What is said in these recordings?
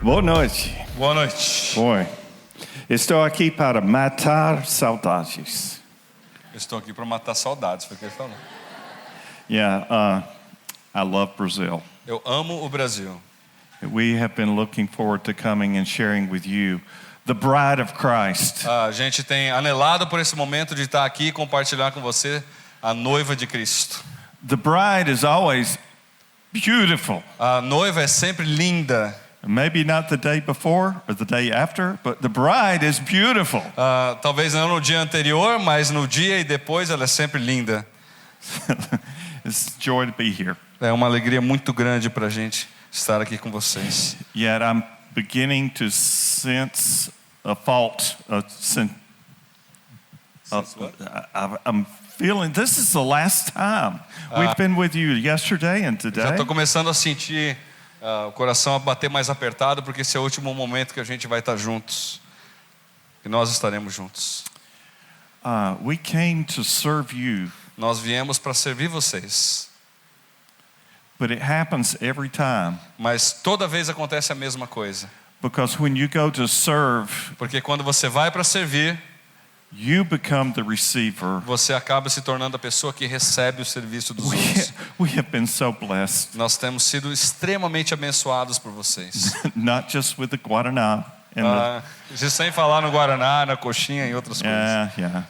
Boa noite. Boa noite. Boy, estou aqui para matar saudades. Estou aqui para matar saudades, foi o que ele falou. Yeah, I love Brazil. Eu amo o Brasil. We have been looking forward to coming and sharing with you the bride of Christ. A gente tem anelado por esse momento de estar aqui e compartilhar com você a noiva de Cristo. The bride is always beautiful. A noiva é sempre linda. Maybe not the day before or the day after, but the bride is beautiful. Talvez não no dia anterior, mas no dia e depois ela é sempre linda. It's a joy to be here. É uma alegria muito grande para a gente estar aqui com vocês. Yet I'm beginning to sense a fault. I'm feeling this is the last time we've been with you yesterday and Já today. estou começando a sentir o coração a bater mais apertado, porque esse é o último momento que a gente vai estar juntos. E nós estaremos juntos. We came to serve you. Nós viemos para servir vocês. But it happens every time. Mas toda vez acontece a mesma coisa. Because when you go to serve, Porque quando você vai para servir, you become the receiver. você acaba se tornando a pessoa que recebe o serviço dos outros. We have been so blessed. Nós temos sido extremamente abençoados por vocês. Not just with the Guaraná. Isso sem falar no Guaraná, na coxinha e outras coisas. Yeah.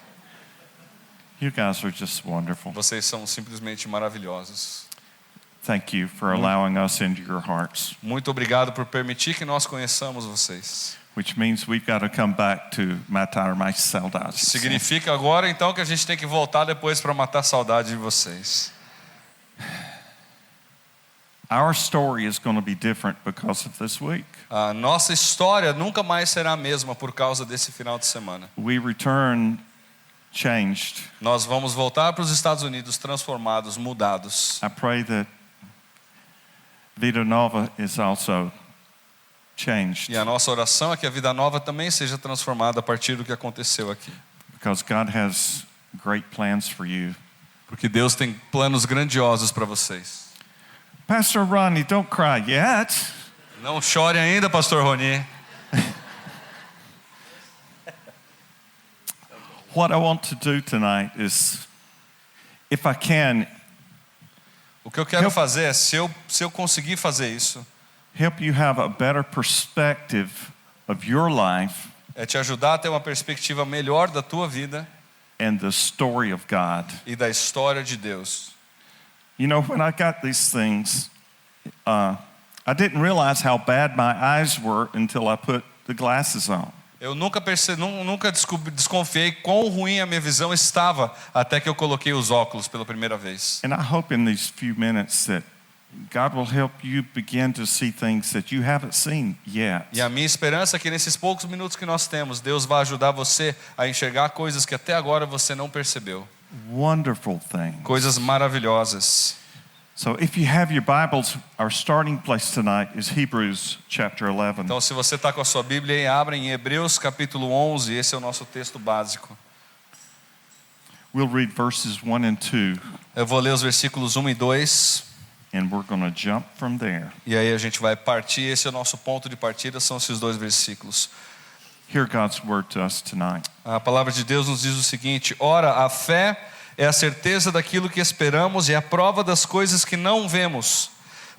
You guys are just wonderful. Vocês são simplesmente maravilhosos. Thank you for allowing us into your hearts. Muito obrigado por permitir que nós conheçamos vocês. Which means we've got to come back to matar mais saudades. Significa agora então que a gente tem que voltar depois para matar saudade de vocês. Our story is going to be different because of this week. A nossa história nunca mais será a mesma por causa desse final de semana. We return changed. Nós vamos voltar para os Estados Unidos transformados, mudados. I pray that Vida Nova is also changed. E a nossa oração é que a vida nova também seja transformada a partir do que aconteceu aqui. Because God has great plans for you. Porque Deus tem planos grandiosos para vocês. Pastor Ronnie, don't cry yet. Não chore ainda, Pastor Roni. What I want to do tonight is, if I can, O que eu quero fazer é, se eu conseguir fazer isso, help you have a better perspective of your life é te ajudar a ter uma perspectiva melhor da tua vida and the story of God. e da história de Deus. You know, when I got these things, I didn't realize how bad my eyes were until I put the glasses on. Eu nunca desconfiei quão ruim a minha visão estava até que eu coloquei os óculos pela primeira vez. And I hope in these few minutes that God will help you begin to see things that you haven't seen yet. E a minha esperança é que nesses poucos minutos que nós temos, Deus vai ajudar você a enxergar coisas que até agora você não percebeu. Wonderful things. Coisas maravilhosas. So if you have your Bibles, our starting place tonight is Hebrews chapter 11. Então, se você está com a sua Bíblia aí, abra em Hebreus capítulo 11, esse é o nosso texto básico. We'll read verses 1 and 2. Eu vou ler os versículos 1 e 2. And we're going to jump from there. E aí a gente vai partir, esse é o nosso ponto de partida, são esses dois versículos. Hear God's word to us tonight. A palavra de Deus nos diz o seguinte: ora, a fé é a certeza daquilo que esperamos e a prova das coisas que não vemos,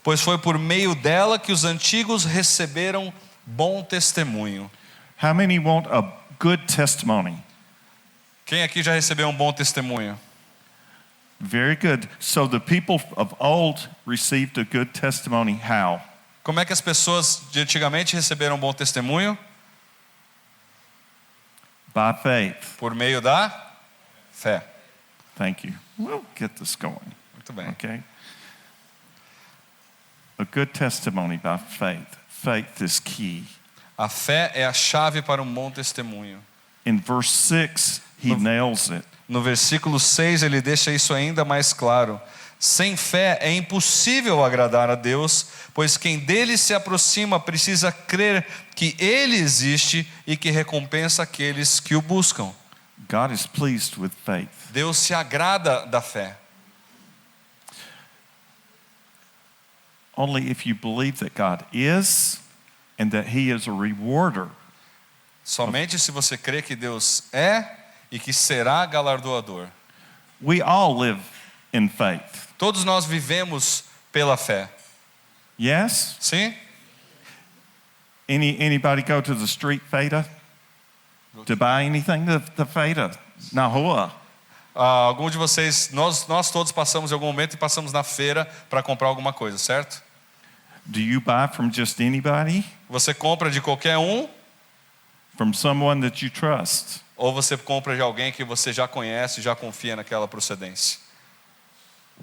pois foi por meio dela que os antigos receberam bom testemunho. How many want a good testimony? Quem aqui já recebeu um bom testemunho? Very good. So the people of old received a good testimony. How? Como é que as pessoas de antigamente receberam um bom testemunho? By faith. Por meio da fé. Thank you. We'll get this going. Muito bem. Okay. A good testimony by faith. Faith is key. A fé é a chave para um bom testemunho. In verse 6, he nails it. No versículo 6 ele deixa isso ainda mais claro. Sem fé é impossível agradar a Deus, pois quem dele se aproxima precisa crer que ele existe e que recompensa aqueles que o buscam. God is pleased with faith. Deus se agrada da fé. Only if you believe that God is and that He is a rewarder. Somente se você crê que Deus é e que será galardoador. We all live in faith. Todos nós vivemos pela fé. Yes? Sim? Anybody go to the street feira to buy anything? The feira na rua. Algum de vocês, nós todos passamos em algum momento e passamos na feira para comprar alguma coisa, certo? Do you buy from just anybody? Você compra de qualquer um From someone that you trust? ou você compra de alguém que você já conhece, já confia naquela procedência?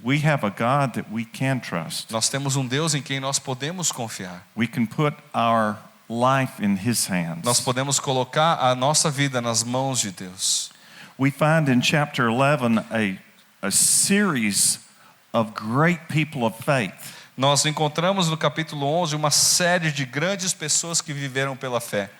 We have a God that we can trust. Nós temos um Deus em quem nós podemos confiar. We can put our life in His hands. Nós podemos colocar a nossa vida nas mãos de Deus. We find in chapter 11 a series of great people of faith. Nós encontramos no capítulo 11 uma série de grandes pessoas que viveram pela fé.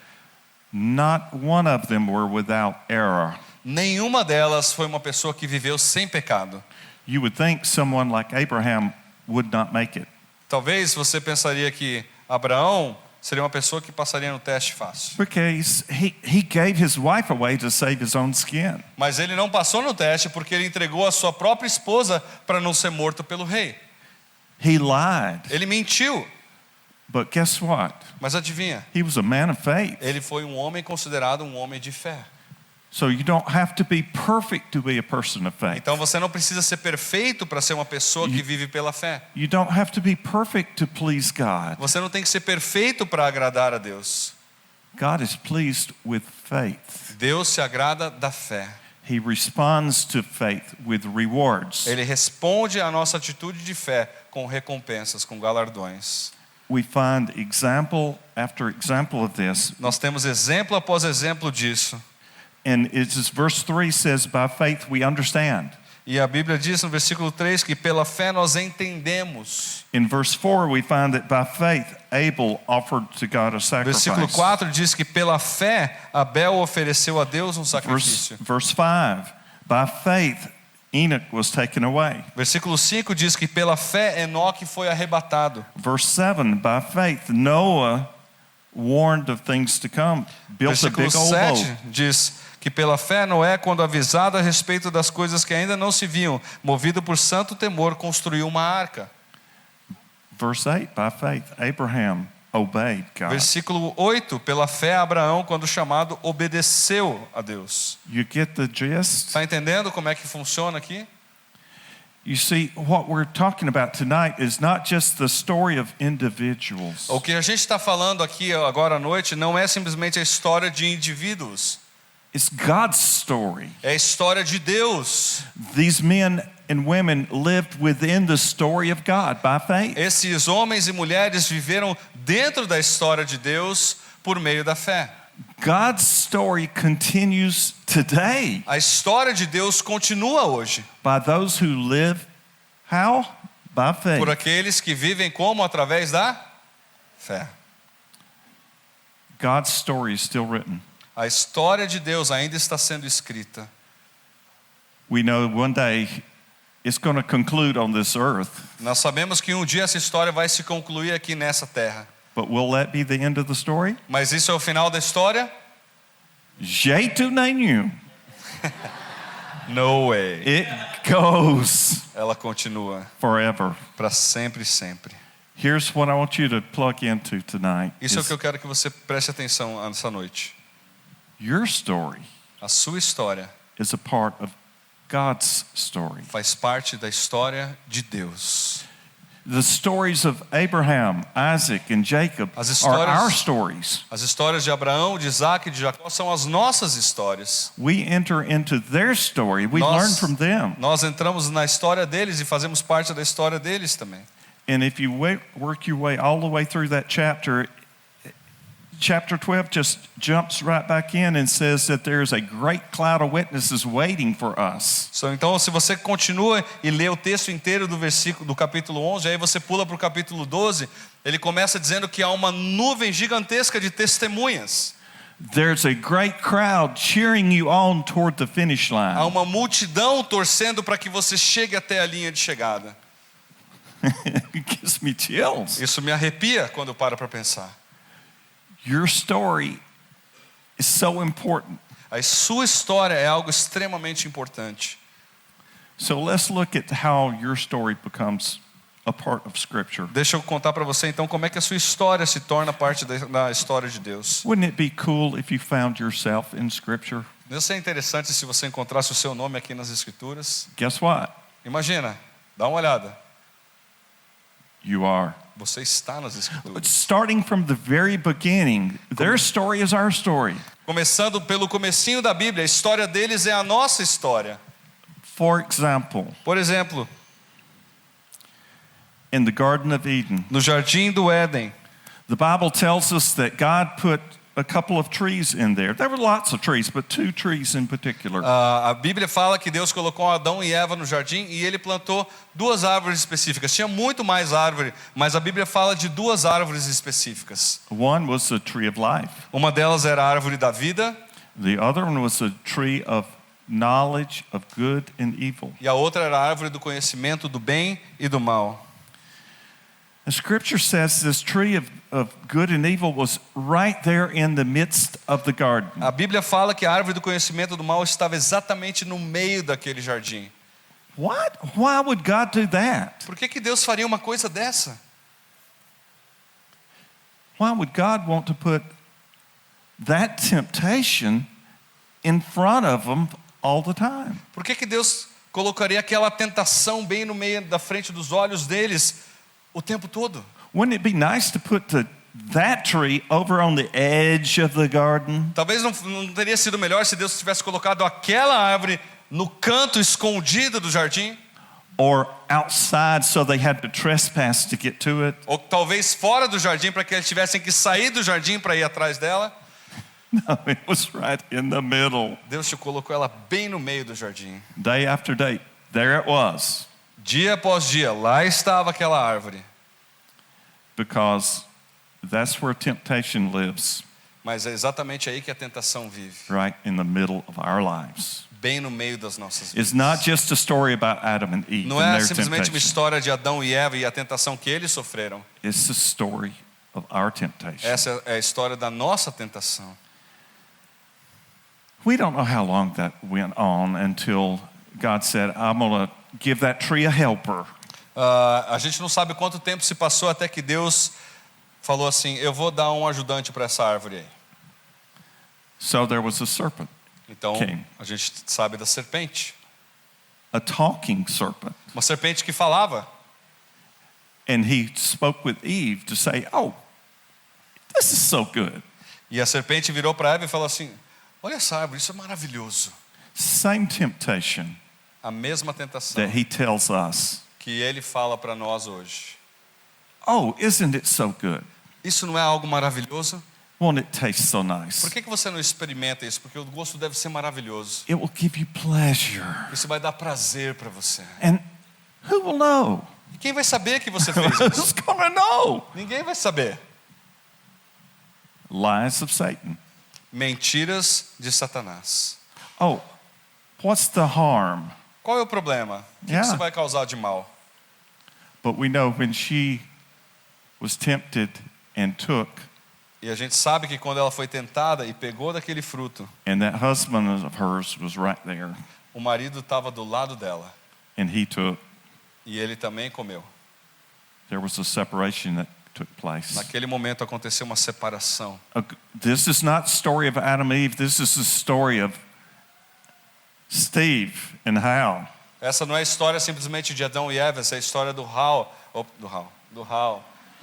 Not one of them were without error. Nenhuma delas foi uma pessoa que viveu sem pecado. You would think someone like Abraham would not make it. Talvez você pensaria que Abraão seria uma pessoa que passaria no teste fácil. Because he gave his wife away to save his own skin. Mas ele não passou no teste porque ele entregou a sua própria esposa para não ser morto pelo rei. He lied. Ele mentiu. But guess what? Mas adivinha? He was a man of faith. Ele foi um homem considerado um homem de fé. So you don't have to be perfect to be a person of faith. Então você não precisa ser perfeito para ser uma pessoa que vive pela fé. You don't have to be perfect to please God. Você não tem que ser perfeito para agradar a Deus. God is pleased with faith. Deus se agrada da fé. He responds to faith with rewards. Ele responde à nossa atitude de fé com recompensas, com galardões. We find example after example of this. Nós temos exemplo após exemplo disso. And it's verse 3 says, by faith we understand. E a Bíblia diz no versículo 3 que pela fé nós entendemos. In verse 4 we find that by faith Abel offered to God a sacrifice. Versículo 4 diz que pela fé Abel ofereceu a Deus um sacrifício. Verse 5, by faith Enoch was taken away. Versículo 5 diz que pela fé Enoque foi arrebatado. Verse 7, by faith Noah warned of things to come, built a Versículo big old 7 boat. diz que pela fé Noé, quando avisado a respeito das coisas que ainda não se viam, movido por santo temor, construiu uma arca. Verse 8, by faith Abraham obeyed God. Versículo 8, pela fé Abraão, quando chamado, obedeceu a Deus. You get the gist? Está entendendo como é que funciona aqui? You see, what we're talking about tonight is not just the story of individuals. O que a gente está falando aqui agora à noite não é simplesmente a história de indivíduos. It's God's story. É a história de Deus. These men and women lived within the story of God by faith. Esses homens e mulheres viveram dentro da história de Deus por meio da fé. God's story continues today A história de Deus continua hoje. by those who live how? By faith. Por aqueles que vivem como? Através da fé. God's story is still written. A história de Deus ainda está sendo escrita. We know one day it's going to conclude on this earth, Nós sabemos que um dia essa história vai se concluir aqui nessa terra. but will that be the end of the story? Mas isso é o final da história? Jeito nenhum. No way. It goes Ela continua forever. para sempre e sempre. Here's what I want you to plug into tonight. Isso é o is que eu quero que você preste atenção nessa noite. your story A sua história is a part of God's story. faz parte da história de Deus. The stories of Abraham, Isaac, and Jacob As are histórias- our stories. As histórias de Abraão, de Isaac e de Jacó são as nossas histórias. We enter into their story. We Nós- learn from them. Nós entramos na história deles e fazemos parte da história deles também. And if you work your way all the way through that chapter, chapter 12 just jumps right back in and says that there's a great cloud of witnesses waiting for us. Então, se você continua e lê o texto inteiro do capítulo 11, aí você pula para o capítulo 12, ele começa dizendo que há uma nuvem gigantesca de testemunhas. There's a great crowd cheering you on toward the finish line. Há uma multidão torcendo para que você chegue até a linha de chegada. It gives me chills. Isso me arrepia quando eu paro para pensar. Your story is so important. A sua história é algo extremamente importante. So let's look at how your story becomes a part of Scripture. Deixa eu contar para você então como é que a sua história se torna parte da história de Deus. Wouldn't it be cool if you found yourself in Scripture? Não seria interessante se você encontrasse o seu nome aqui nas Escrituras? Guess what? Imagina, dá uma olhada. You are. Você está nas Escrituras. Starting from the very beginning, their story is our story. Começando pelo comecinho da Bíblia, a história deles é a nossa história. For example, Por exemplo, in the Garden of Eden, no Jardim do Éden, the Bible tells us that God put a couple of trees in there. There were lots of trees, but 2 trees in particular. a Bíblia fala que Deus colocou Adão e Eva no jardim e ele plantou 2 árvores específicas. Tinha muito mais árvore, mas a Bíblia fala de 2 árvores específicas. One was the tree of life. Uma delas era a árvore da vida The other one was the tree of knowledge of good and evil. e a outra era a árvore do conhecimento do bem e do mal. The Scripture says this tree of good and evil was right there in the midst of the garden. A Bíblia fala que a árvore do conhecimento do mal estava exatamente no meio daquele jardim. What? Why would God do that? Por que Deus faria uma coisa dessa? Why would God want to put that temptation in front of them all the time? Por que Deus colocaria aquela tentação bem no meio da frente dos olhos deles o tempo todo? Wouldn't it be nice to put that tree over on the edge of the garden? Talvez não teria sido melhor se Deus tivesse colocado aquela árvore no canto escondido do jardim? Or outside so they had to trespass to get to it? Ou talvez fora do jardim para que eles tivessem que sair do jardim para ir atrás dela? No, it was right in the middle. Deus te colocou ela bem no meio do jardim. Day after day, there it was. Dia após dia, lá estava aquela árvore. Because that's where temptation lives, Mas é exatamente aí que a tentação vive. right in the middle of our lives. Bem no meio das nossas It's vidas. not just a story about Adam and Eve Não and é their simplesmente uma temptation. história de Adão e Eva e a tentação que eles sofreram. It's the story of our temptation. Essa é a história da nossa tentação. We don't know how long that went on until God said, I'm going to give that tree a helper. A gente não sabe quanto tempo se passou até que Deus falou assim: eu vou dar um ajudante para essa árvore aí. So there was a serpent, Então Quem? a gente sabe da serpente. a talking serpent. Uma serpente que falava. And he spoke with Eve to say, oh, this is so good. E a serpente virou para Eva e falou assim: olha essa árvore, isso é maravilhoso. Same temptation A mesma tentação that he tells us. que ele fala para nós hoje. Oh, isn't it so good? Isso não é algo maravilhoso? Won't it taste so nice? Por que você não experimenta isso? Porque o gosto deve ser maravilhoso. It will give you pleasure. Isso vai dar prazer para você. And who will know? E quem vai saber que você fez isso? Who's going to know? Ninguém vai saber. Lies of Satan. Mentiras de Satanás. Oh, what's the harm? Qual é o problema? O que Yeah. isso vai causar de mal? But we know when she was tempted and took, E a gente sabe que quando ela foi tentada e pegou daquele fruto, and that husband of hers was right there, o marido estava do lado dela and he took, e ele também comeu. there was a separation that took place. Naquele momento aconteceu uma separação. This is not the story of Adam and Eve. This is the story of Steve and Hal. Essa não é a história simplesmente de Adão e Eva, essa é a história do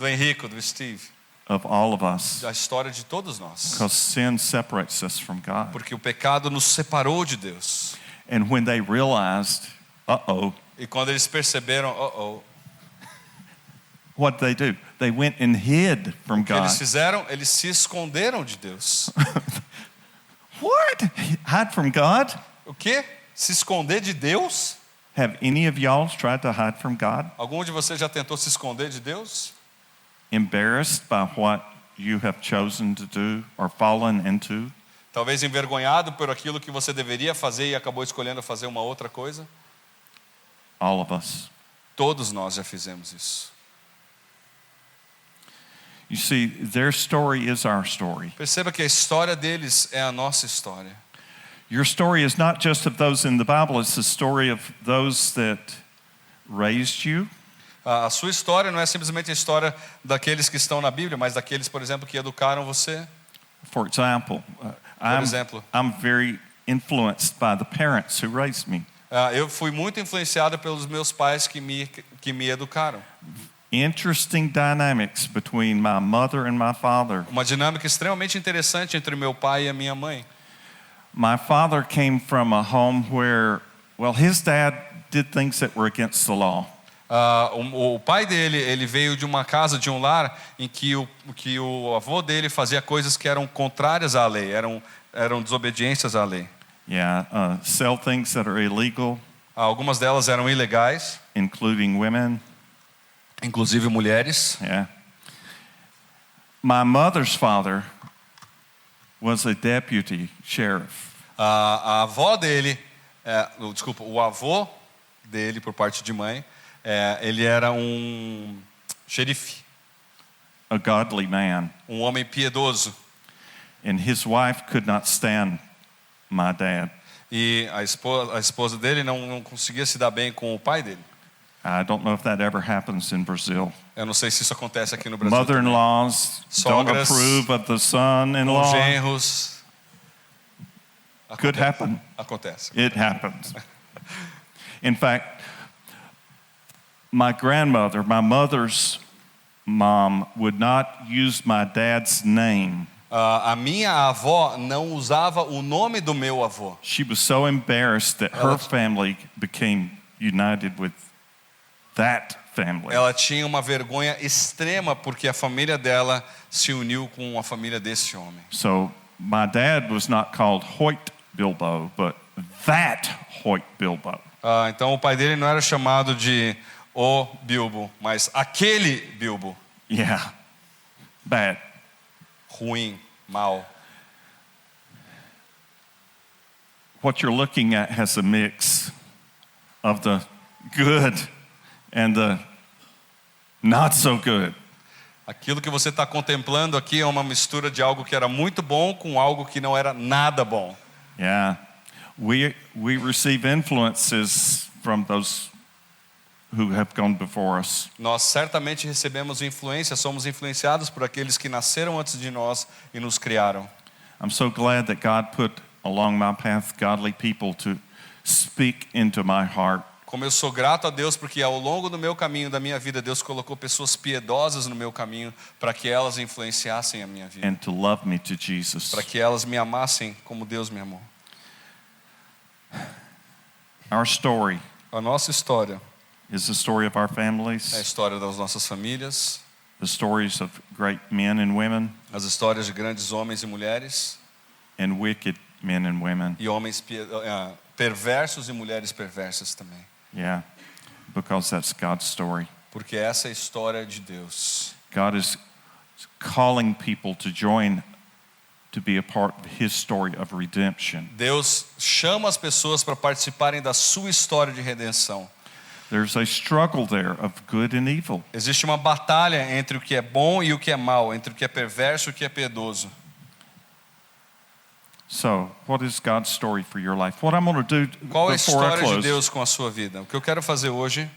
Henrico, do Steve, Of all of us. a história de todos nós. Because sin separates us from God. Porque o pecado nos separou de Deus. And when they realized, uh-oh, E quando eles perceberam, what did they do? They went and hid from O que God. eles fizeram? Eles se esconderam de Deus. What? Hide from God? O quê? Se esconder de Deus? Have any of y'all tried to hide from God? Algum de vocês já tentou se esconder de Deus? Embarrassed by what you have chosen to do or fallen into? Talvez envergonhado por aquilo que você deveria fazer e acabou escolhendo fazer uma outra coisa? All of us. Todos nós já fizemos isso. You see, their story is our story. Perceba que a história deles é a nossa história. Your story is not just of those in the Bible, it's the story of those that raised you, A sua história não é simplesmente a história daqueles que estão na Bíblia, mas daqueles, por exemplo, que educaram você. For example, exemplo. I'm very influenced by the parents who raised me. Eu fui muito influenciado pelos meus pais que me educaram. Interesting dynamics between my mother and my father. Uma dinâmica extremamente interessante entre meu pai e a minha mãe. My father came from a home where, well, his dad did things that were against the law. O pai dele, ele veio de uma casa, de um lar, em que o avô dele fazia coisas que eram contrárias à lei, eram desobediências à lei. Yeah, sell things that are illegal, Algumas delas eram ilegais, including women. inclusive mulheres. Yeah. My mother's father was a deputy sheriff. A avó dele, o avô dele, por parte de mãe, ele era um xerife, A godly man. um homem piedoso. And his wife could not stand my dad. E a esposa dele não conseguia se dar bem com o pai dele. I don't know if that ever happens in Brazil. Eu não sei se isso acontece aqui no Brasil. Mother-in-laws don't Sogras, approve of the Com son-in-law. genros. Could happen. Acontece. It happens. In fact, my grandmother, my mother's mom, would not use my dad's name. A minha avó não usava o nome do meu avô. She was so embarrassed that her family became united with that family. Ela tinha uma vergonha extrema porque a família dela se uniu com a família desse homem. So my dad was not called Hoyt Bilbo, but that Hoyt Bilbo. Então o pai dele não era chamado de o Bilbo, mas aquele Bilbo. Yeah, bad. Ruim, mal. What you're looking at has a mix of the good and the not so good. Aquilo que você está contemplando aqui é uma mistura de algo que era muito bom com algo que não era nada bom. Yeah, we receive influences from those who have gone before us. Nós certamente recebemos influência, somos influenciados por aqueles que nasceram antes de nós e nos criaram. I'm so glad that God put along my path godly people to speak into my heart. Como eu sou grato a Deus porque ao longo do meu caminho, da minha vida, Deus colocou pessoas piedosas no meu caminho para que elas influenciassem a minha vida. And to love me to Jesus. Para que elas me amassem como Deus me amou. Our story A nossa história is the story of our é a families, história das nossas famílias, the stories of great men and women, as histórias de grandes homens e mulheres, and wicked men and women. e homens perversos e mulheres perversas também. Yeah, because that's God's story. Porque essa é a história de Deus. God is calling people to join to be a part of His story of redemption. Deus chama as pessoas para participarem da sua história de redenção. There's a struggle there of good and evil. Existe uma batalha entre o que é bom e o que é mal, entre o que é perverso e o que é piedoso. So, what is God's story for your life? What I'm going to do Qual é a before I história de close, Deus com a sua vida? O que eu quero fazer hoje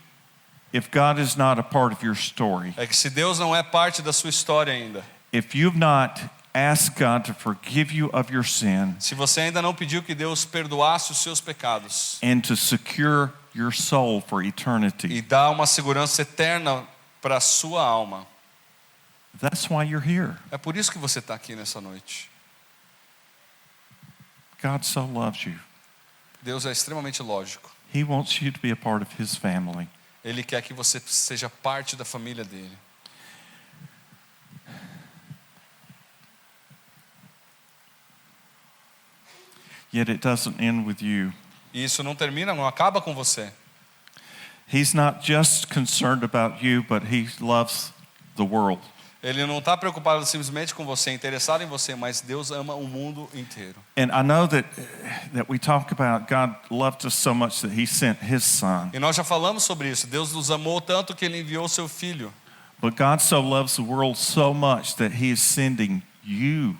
if God is not a part of your story, é que se Deus não é parte da sua história ainda, if you've not asked God to forgive you of your sin se você ainda não pediu que Deus perdoasse os seus pecados and to secure your soul for e eternity, dá uma segurança eterna para a sua alma, that's why you're here. é por isso que você está aqui nessa noite. God so loves you. Deus é extremamente lógico. He wants you to be a part of His family. Ele quer que você seja parte da família dele. Yet it doesn't end with you. E isso não termina, não acaba com você. He's not just concerned about you, but he loves the world. Ele não está preocupado simplesmente com você, interessado em você, mas Deus ama o mundo inteiro. And I know that we talk about God loved us so much that he sent his son. E nós já falamos sobre isso. Deus nos amou tanto que ele enviou seu filho. But God so loves the world so much that he is sending you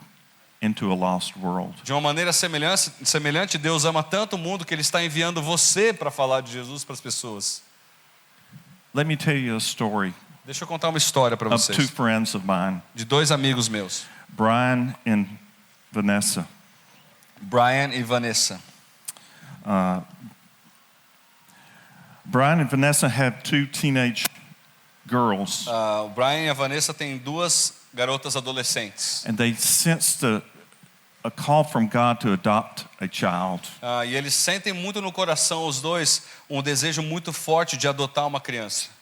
into a lost world. De uma maneira semelhante, Deus ama tanto o mundo que ele está enviando você para falar de Jesus para as pessoas. Let me tell you a story Deixa eu contar uma história para of two vocês. friends of mine, De dois amigos meus, Brian and Vanessa. Brian e Vanessa. Brian and Vanessa have two teenage girls, O Brian e a Vanessa têm duas garotas adolescentes. and they sensed a call from God to adopt a child. E eles sentem muito no coração, os dois, um desejo muito forte de adotar uma criança.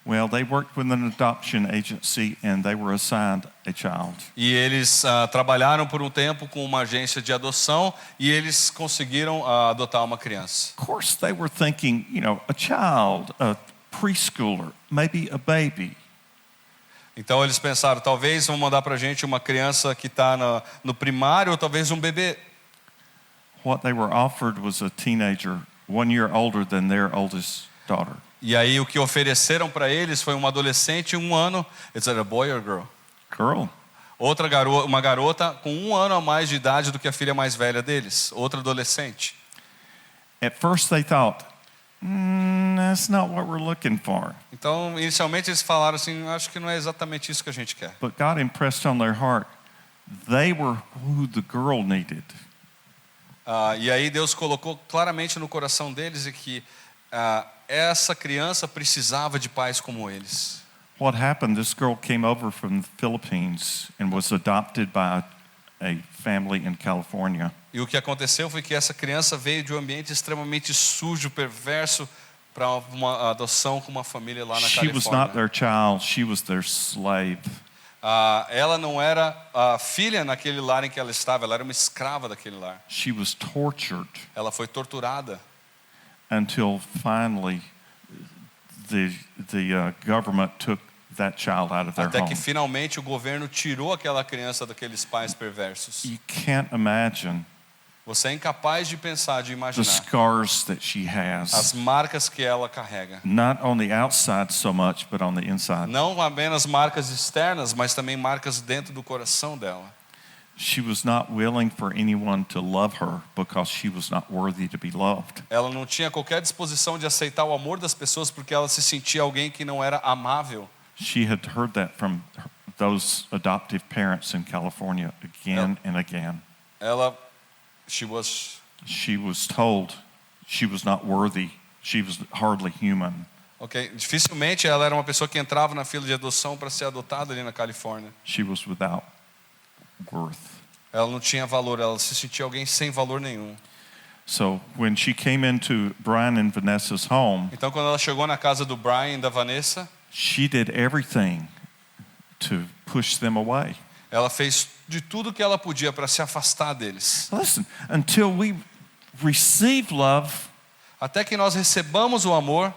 Well, they worked with an adoption agency and they were assigned a child. E eles trabalharam por um tempo com uma agência de adoção e eles conseguiram adotar uma criança. Of course, they were thinking, a child, a preschooler, maybe a baby. Então eles pensaram, talvez vão mandar para a gente uma criança que está no primário ou talvez um bebê. What they were offered was a teenager 1 year older than their oldest daughter. E aí o que ofereceram para eles foi uma adolescente 1 ano. Is it a boy or girl? Girl. Uma garota com 1 ano a mais de idade do que a filha mais velha deles. Outra adolescente. At first they thought, that's not what we're looking for. Então inicialmente eles falaram assim, acho que não é exatamente isso que a gente quer. But God impressed on their heart, they were who the girl needed. E aí Deus colocou claramente no coração deles que essa criança precisava de pais como eles. What happened, this girl came over from the Philippines and was adopted by a family in California. E o que aconteceu foi que essa criança veio de um ambiente extremamente sujo, perverso, para uma adoção com uma família lá na She was not Califórnia. their child, she was their slave. Ela não era a filha naquele lar em que ela estava, ela era uma escrava daquele lar. She was tortured Ela foi torturada. until finally the government took that child out of their Até home. que finalmente o governo tirou aquela criança daqueles pais perversos. You can't imagine Você é incapaz de pensar, de the imaginar scars that she as has, marcas que ela carrega. not on the outside so much, but on the inside. Não apenas marcas externas, mas também marcas dentro do coração dela. She was not willing for anyone to love her because she was not worthy to be loved. Ela não tinha qualquer disposição de aceitar o amor das pessoas porque ela se sentia alguém que não era amável. She had heard that from those adoptive parents in California again and again. She was told she was not worthy. She was hardly human. Dificilmente ela era uma pessoa que entrava na fila de adoção para ser adotada ali na Califórnia. She was without worth. Ela não tinha valor, ela se sentia alguém sem valor nenhum. So when she came into Brian and Vanessa's home, Então quando ela chegou na casa do Brian e da Vanessa, she did everything to push them away. ela fez de tudo que ela podia para se afastar deles. Listen, until we receive love, Até que nós recebamos o amor,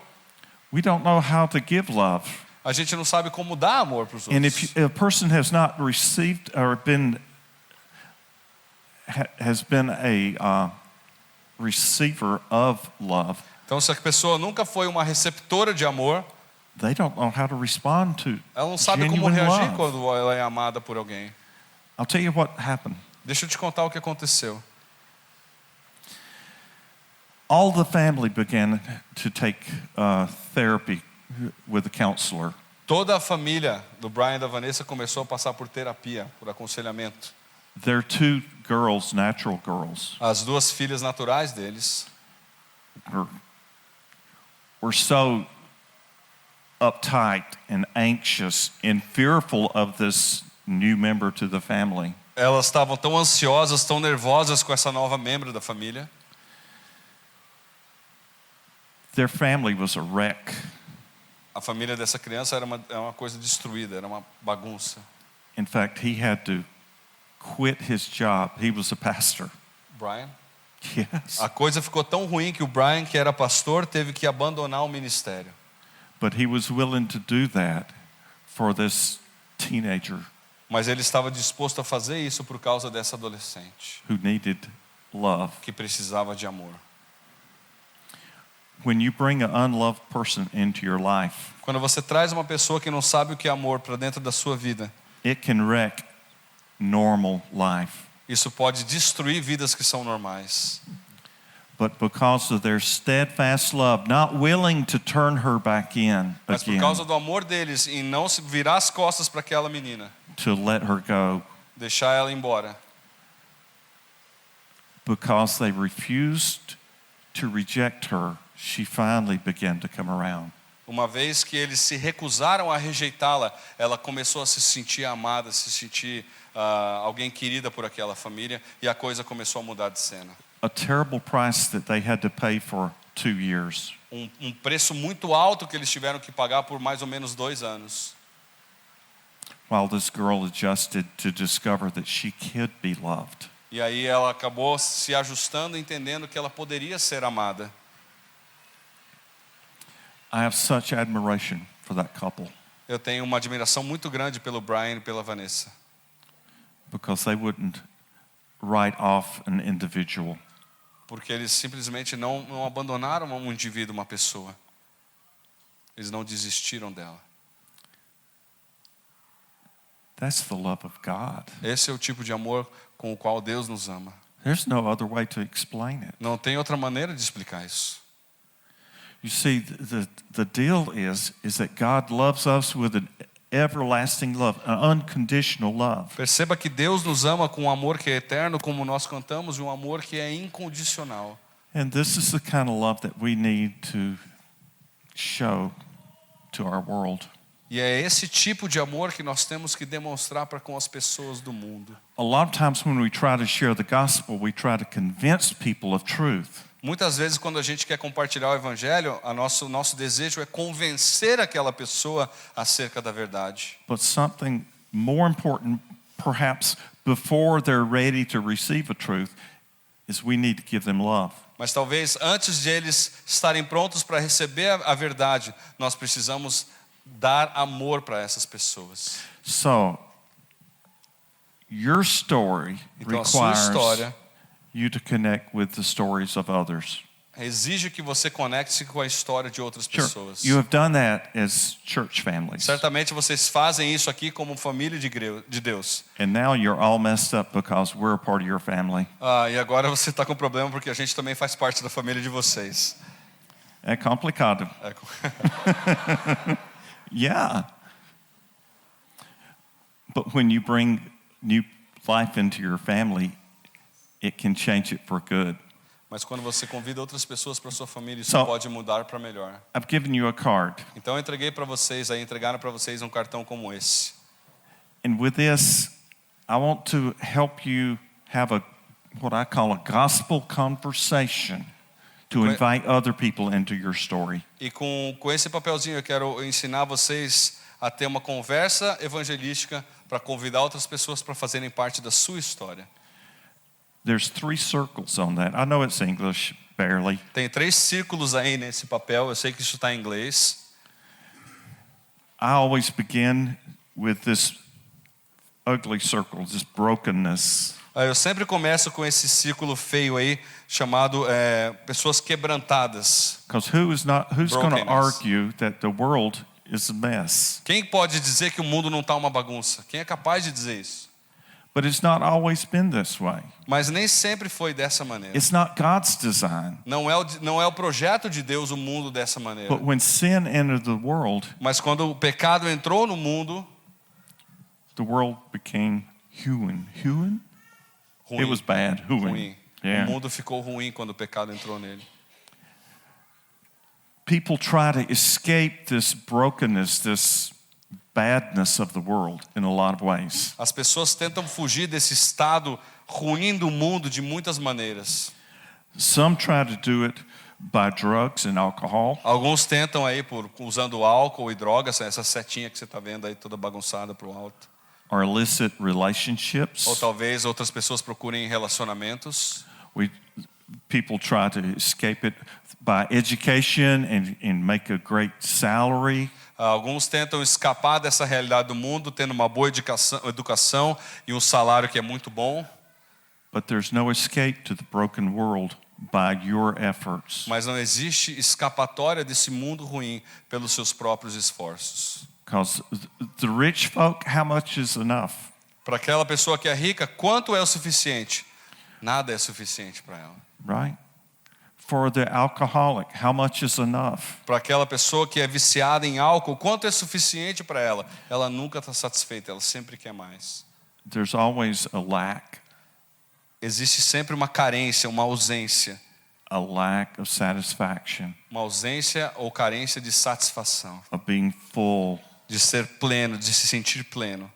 we don't know how to give love. a gente não sabe como dar amor para os And outros. if a person has not received or has been a receiver of love, Então se a pessoa nunca foi uma receptora de amor, they don't know how to respond to ela não sabe como genuine reagir love. quando ela é amada por alguém. I'll tell you what happened. Deixa eu te contar o que aconteceu. All the family began to take therapy with a counselor. Toda a família do Brian e da Vanessa começou a passar por terapia, por aconselhamento. Their two girls, natural girls, As duas filhas naturais deles were so uptight and anxious and fearful of this new member to the family. Elas estavam tão ansiosas, tão nervosas com essa nova membro da família. Their family was a wreck. A família dessa criança era uma coisa destruída, era uma bagunça. In fact, he had to quit his job. He was a pastor. Brian. Yes. A coisa ficou tão ruim que o Brian, que era pastor, teve que abandonar o ministério. But he was willing to do that for this teenager Mas ele estava disposto a fazer isso por causa dessa adolescente who needed love. que precisava de amor. When you bring an unloved person into your life, Quando você traz uma pessoa que não sabe o que é amor para dentro da sua vida, it can wreck normal life. isso pode destruir vidas que são normais. But because of their steadfast love, not willing to turn her back in Mas por again, causa do amor deles em não se virar as costas para aquela menina, to let her go, deixar ela embora, because they refused to reject her, she finally began to come around. uma vez que eles se recusaram a rejeitá-la, ela começou a se sentir amada, se sentir alguém querida por aquela família, e a coisa começou a mudar de cena. A terrible price that they had to pay for 2 years. Um preço muito alto que eles tiveram que pagar por mais ou menos 2 anos. While this girl adjusted to discover that she could be loved. E aí ela acabou se ajustando, entendendo que ela poderia ser amada. I have such admiration for that couple Eu tenho uma admiração muito grande pelo Brian e pela Vanessa, because they wouldn't write off an individual. porque eles simplesmente não abandonaram um indivíduo, uma pessoa. Eles não desistiram dela. That's the love of God. Esse é o tipo de amor com o qual Deus nos ama. There's no other way to explain it. Não tem outra maneira de explicar isso. You see, the deal is that God loves us with an everlasting love, an unconditional love. Perceba que Deus nos ama com um amor que é eterno, como nós cantamos, e um amor que é incondicional. And this is the kind of love that we need to show to our world. E é esse tipo de amor que nós temos que demonstrar para com as pessoas do mundo. A lot of times when we try to share the gospel, we try to convince people of truth. Muitas vezes, quando a gente quer compartilhar o evangelho, o nosso desejo é convencer aquela pessoa acerca da verdade. But something more important, perhaps before they're ready to receive a truth, is we need to give them love. Mas talvez antes de eles estarem prontos para receber a verdade, nós precisamos dar amor para essas pessoas. So, your story Então a sua requires história you to connect with the stories of others. exige que você conecte-se com a história de outras Sure, pessoas. you have done that as church families. Certamente vocês fazem isso aqui como família de Deus. And now you're all messed up because we're a part of your family. E agora você está com problema porque a gente também faz parte da família de vocês. É complicado. Yeah. But when you bring new life into your family, it can change it for good. Mas quando você convida outras pessoas para sua família, isso So- pode mudar para melhor. I've given you a card. Então eu entreguei para vocês, entregaram para vocês um cartão como esse. And with this, I want to help you have what I call a gospel conversation to invite other people into your story. E com esse papelzinho eu quero ensinar vocês a ter uma conversa evangelística para convidar outras pessoas para fazerem parte da sua história. There's 3 circles on that. I know it's English, barely. Tem 3 círculos aí nesse papel, eu sei que isso está em inglês. I always begin with this ugly circle, this brokenness. Eu sempre começo com esse círculo feio aí, chamado pessoas quebrantadas. Because who's going to Brokenness. argue that the world is a mess? Quem pode dizer que o mundo não está uma bagunça? Quem é capaz de dizer isso? But it's not always been this way. Mas nem sempre foi dessa maneira. It's not God's design. Não é o projeto de Deus o mundo dessa maneira. But when sin entered the world Quando o pecado entrou no mundo, the world became human. Human? ruim. It was bad. Human. Ruim. Yeah. O mundo ficou ruim quando o pecado entrou nele. People try to escape this brokenness, this badness of the world in a lot of ways. As pessoas tentam fugir desse estado ruim do mundo de muitas maneiras. Some try to do it by drugs and alcohol. Alguns tentam aí usando álcool e drogas, essa setinha que você está vendo aí toda bagunçada para o alto. Or illicit relationships Ou talvez outras pessoas procurem relacionamentos People try to escape it by education and make a great salary. Alguns tentam escapar dessa realidade do mundo, tendo uma boa educação e um salário que é muito bom. But there's no escape to the broken world by your efforts. Mas não existe escapatória desse mundo ruim pelos seus próprios esforços. Because the rich folk, how much is enough? Para aquela pessoa que é rica, quanto é o suficiente? Nada é suficiente para ela. Right? For the alcoholic, how much is enough? Para aquela pessoa que é viciada em álcool, quanto é suficiente para ela? Ela nunca está satisfeita, ela sempre quer mais. There's always a lack Existe sempre uma carência, uma ausência. a lack of satisfaction, Uma ausência ou carência de satisfação. of being full. De ser pleno, de se sentir pleno.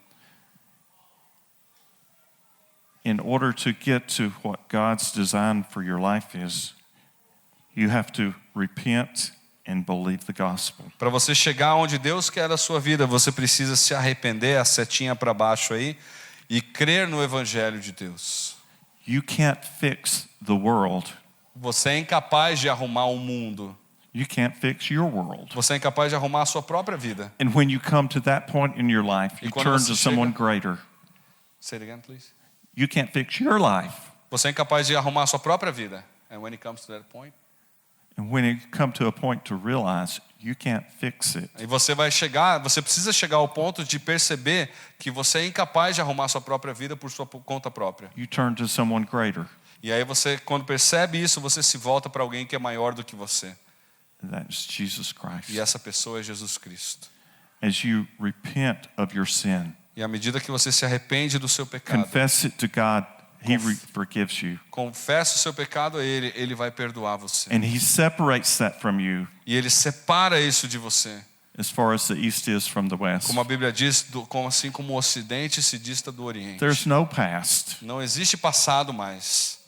In order to get to what God's design for your life is, you have to repent and believe the gospel. Para você chegar onde Deus quer a sua vida, você precisa se arrepender, a setinha para baixo aí, e crer no evangelho de Deus. You can't fix the world. Você é incapaz de arrumar o mundo. You can't fix your world. Você é incapaz de arrumar a sua própria vida. And when you come to that point in your life, E you quando turn você to chega- someone greater. Say it again, please. You can't fix your life. Você é incapaz de arrumar a sua própria vida. And when it comes to that point, And when you come to a point to realize you can't fix it, e você precisa chegar ao ponto de perceber que você é incapaz de arrumar a sua própria vida por sua conta própria. you turn to someone greater. E aí você, quando percebe isso, você se volta para alguém que é maior do que você. And that's Jesus E Christ. essa pessoa é Jesus Cristo. As you repent of your sin, E à medida que você se arrepende do seu pecado, confess it to God, He forgives you. confessa o seu pecado a Ele, Ele vai perdoar você. And He separates that from you E Ele separa isso de você. as far as the east is from the west. Como a Bíblia diz, assim como o Ocidente se dista do Oriente. There's no past, Não existe passado mais.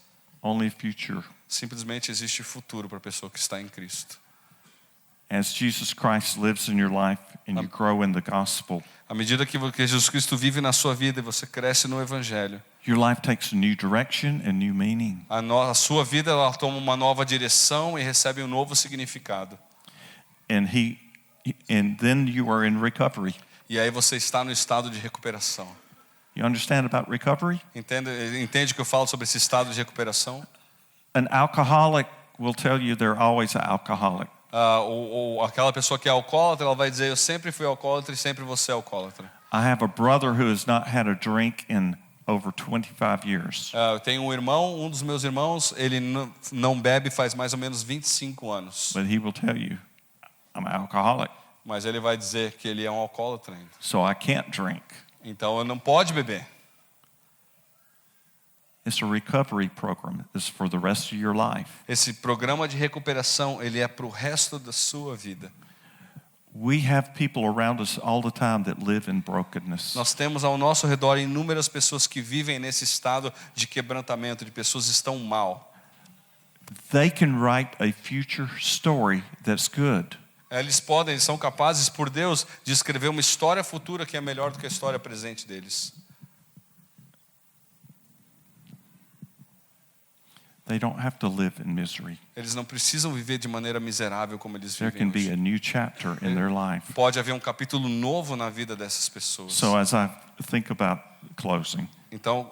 only future. Simplesmente existe futuro para a pessoa que está em Cristo. As Jesus Christ lives in your life and you grow in the gospel, À medida que Jesus Cristo vive na sua vida e você cresce no Evangelho, your life takes a new direction and new meaning. a sua vida ela toma uma nova direção e recebe um novo significado. And then you are in recovery. E aí você está no estado de recuperação. You understand about recovery? Entende que eu falo sobre esse estado de recuperação? An alcoholic will tell you they're always an alcoholic. Ou aquela pessoa que é alcoólatra, ela vai dizer, eu sempre fui alcoólatra e sempre vou ser alcoólatra. I have a brother who has not had a drink in over 25 years. Eu tenho um irmão, um dos meus irmãos, ele não bebe faz mais ou menos 25 anos. But he will tell you, I'm an alcoholic, Mas ele vai dizer que ele é um alcoólatra ainda. so I can't drink. Então ele não pode beber. It's a recovery program. It's for the rest of your life. Esse programa de recuperação, ele é para o resto da sua vida. We have people around us all the time that live in brokenness. Nós temos ao nosso redor inúmeras pessoas que vivem nesse estado de quebrantamento, de pessoas que estão mal. They can write a future story that's good. Eles são capazes por Deus de escrever uma história futura que é melhor do que a história presente deles. They don't have to live in misery. Eles não precisam viver de maneira miserável como eles There vivem can be hoje. a new chapter in their life. Pode haver um capítulo novo na vida dessas pessoas. So as I think about closing, Então,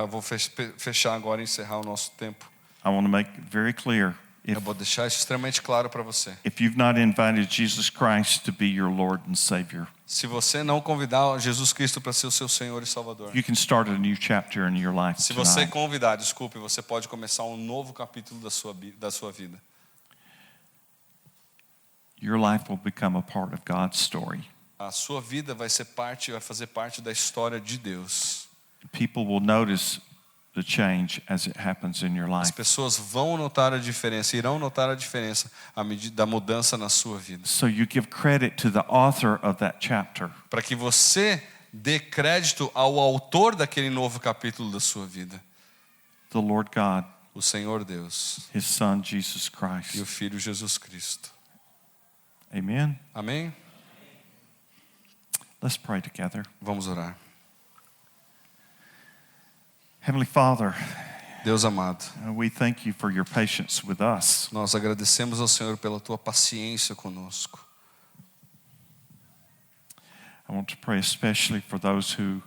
vou fechar agora e encerrar o nosso tempo. I want to make it very clear. Eu vou deixar isso extremamente claro para você. If you've not invited Jesus Christ to be your Lord and Savior, Se você não convidar Jesus Cristo para ser o seu Senhor e Salvador, you can start a new chapter in your life se você tonight. convidar, desculpe, você pode começar um novo capítulo da sua vida. Your life will become a part of God's story. A sua vida vai fazer parte da história de Deus. People will notice the change as it happens in your As life. pessoas vão notar a diferença, irão notar a diferença à medida da mudança na sua vida. So you give credit to the author of that chapter. Para que você dê crédito ao autor daquele novo capítulo da sua vida, The Lord God, o Senhor Deus His Son, Jesus e o Christ. Filho Jesus Cristo. Amen. Amém? Let's pray together. Vamos orar. Heavenly Father, Deus amado, we thank you for your patience with us. nós agradecemos ao Senhor pela tua paciência conosco. I want to pray especially for those who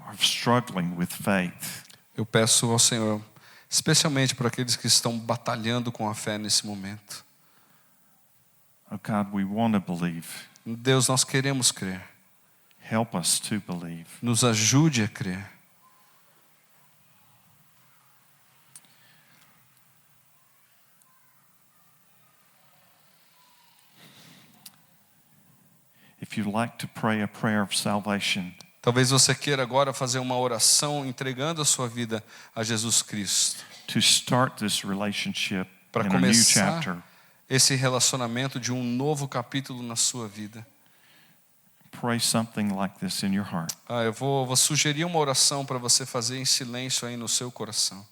are struggling with faith. Eu peço ao Senhor, especialmente para aqueles que estão batalhando com a fé nesse momento. Oh God, we want to believe. Deus, nós queremos crer. Help us to believe. Nos ajude a crer. If you'd like to pray a prayer of salvation, Talvez você queira agora fazer uma oração entregando a sua vida a Jesus Cristo. to start this relationship Para in a new começar chapter, esse relacionamento de um novo capítulo na sua vida. pray something like this in your heart. Eu vou sugerir uma oração para você fazer em silêncio aí no seu coração.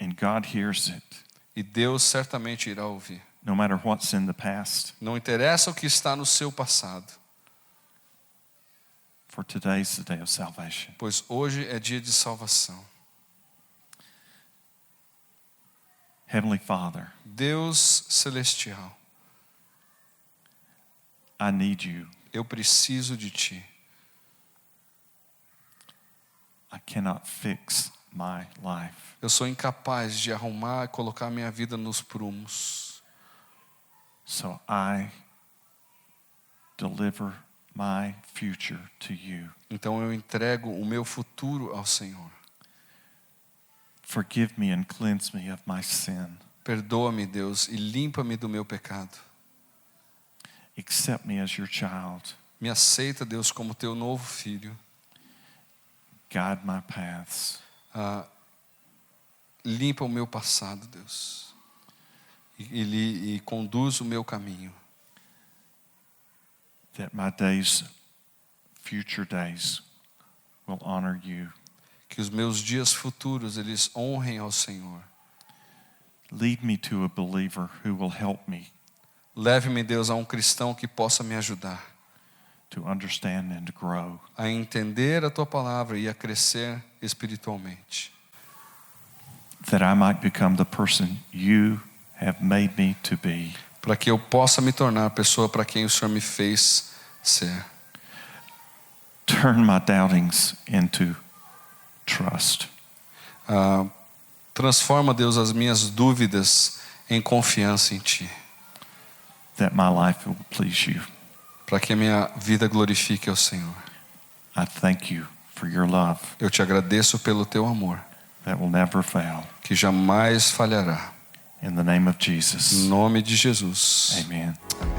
And God hears it, E Deus certamente irá ouvir. no matter what's in the past. Não interessa o que está no seu passado, For today's the day of salvation. pois hoje é dia de salvação. Heavenly Father, Deus celestial, I need you. eu preciso de ti. I cannot fix my life. Eu sou incapaz de arrumar e colocar minha vida nos prumos. So I deliver my future to you. Então eu entrego o meu futuro ao Senhor. Forgive me and cleanse me of my sin. Perdoa-me, Deus, e limpa-me do meu pecado. Accept me as your child. Me aceita, Deus, como teu novo filho. Guide my paths. Limpa o meu passado, Deus. E conduz o meu caminho. That my days, future days, will honor you. Que os meus dias futuros, eles honrem ao Senhor. Lead me to a believer who will help me Leve-me, Deus, a um cristão que possa me ajudar to understand and to grow. a entender a tua palavra e a crescer espiritualmente. That I might become the person you have made me to be. Para que eu possa me tornar a pessoa para quem o Senhor me fez ser. Turn my doubtings into trust. Transforma, Deus, as minhas dúvidas em confiança em ti. That my life will please you. Para que a minha vida glorifique ao Senhor. I thank you for your love Eu te agradeço pelo teu amor, that will never fail. que jamais falhará. In the name of Em Jesus. nome de Jesus. Amen. Amém.